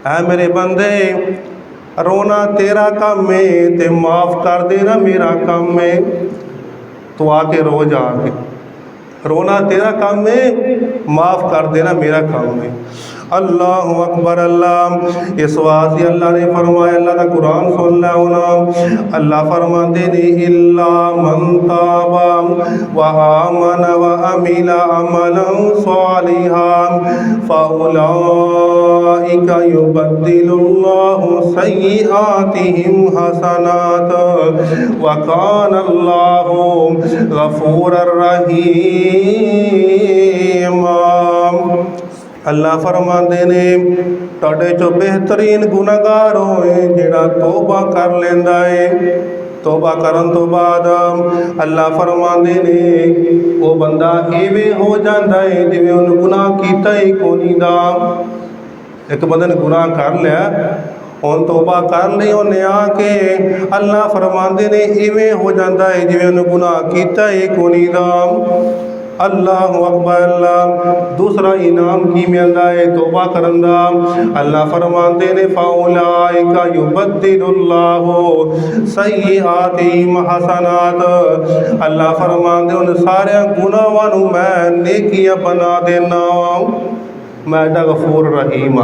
ऐ मेरे बंदे रोना तेरा काम है ते माफ़ कर देना मेरा काम है। तो आके रो जाके, रोना तेरा काम है, माफ़ कर देना मेरा काम है। अल्लाह अकबर। अल्लाह इस वास्ते अल्लाह ने फरमाया, अल्लाह का कुरान सुन ला होना, अल्लाह फरमाते ने इल्ला मन ताबा व आमन व अमिला अमलन सालिहान फउलाइका युबद्दिलुल्लाहु सय्यिआतिहिम हसनात व काना अल्लाहु गफूरर रहीम। अल्लाह फरमाते ने तुहाडे चो बेहतरीन गुनाहगार होए जिहड़ा तौबा कर लेंदा है। तौबा करन तो बाद अल्लाह फरमाते ने वो बंदा इवें हो जाता है जिवें उन्हें गुनाह कीता ही कोनी दा। एक बंदे ने गुनाह कर लिया, हुण तौबा कर ली उन्हें आके, अल्लाह फरमाते ने इवें हो जाता है जिवें उन्हें गुनाह कीता ही कोनी दा। अल्लाह अकबर। अल्लाह दूसरा इनाम की मिलता है तौबा करन दा। अल्लाह फरमाते ने फउलाइका युबद्दिलुल्लाहु सय्यिआतिहिम हसनात। अल्लाह फरमाते उन सारे गुनाहां नूं मैं नेकियां बना देना, मैं गफूर रहीम।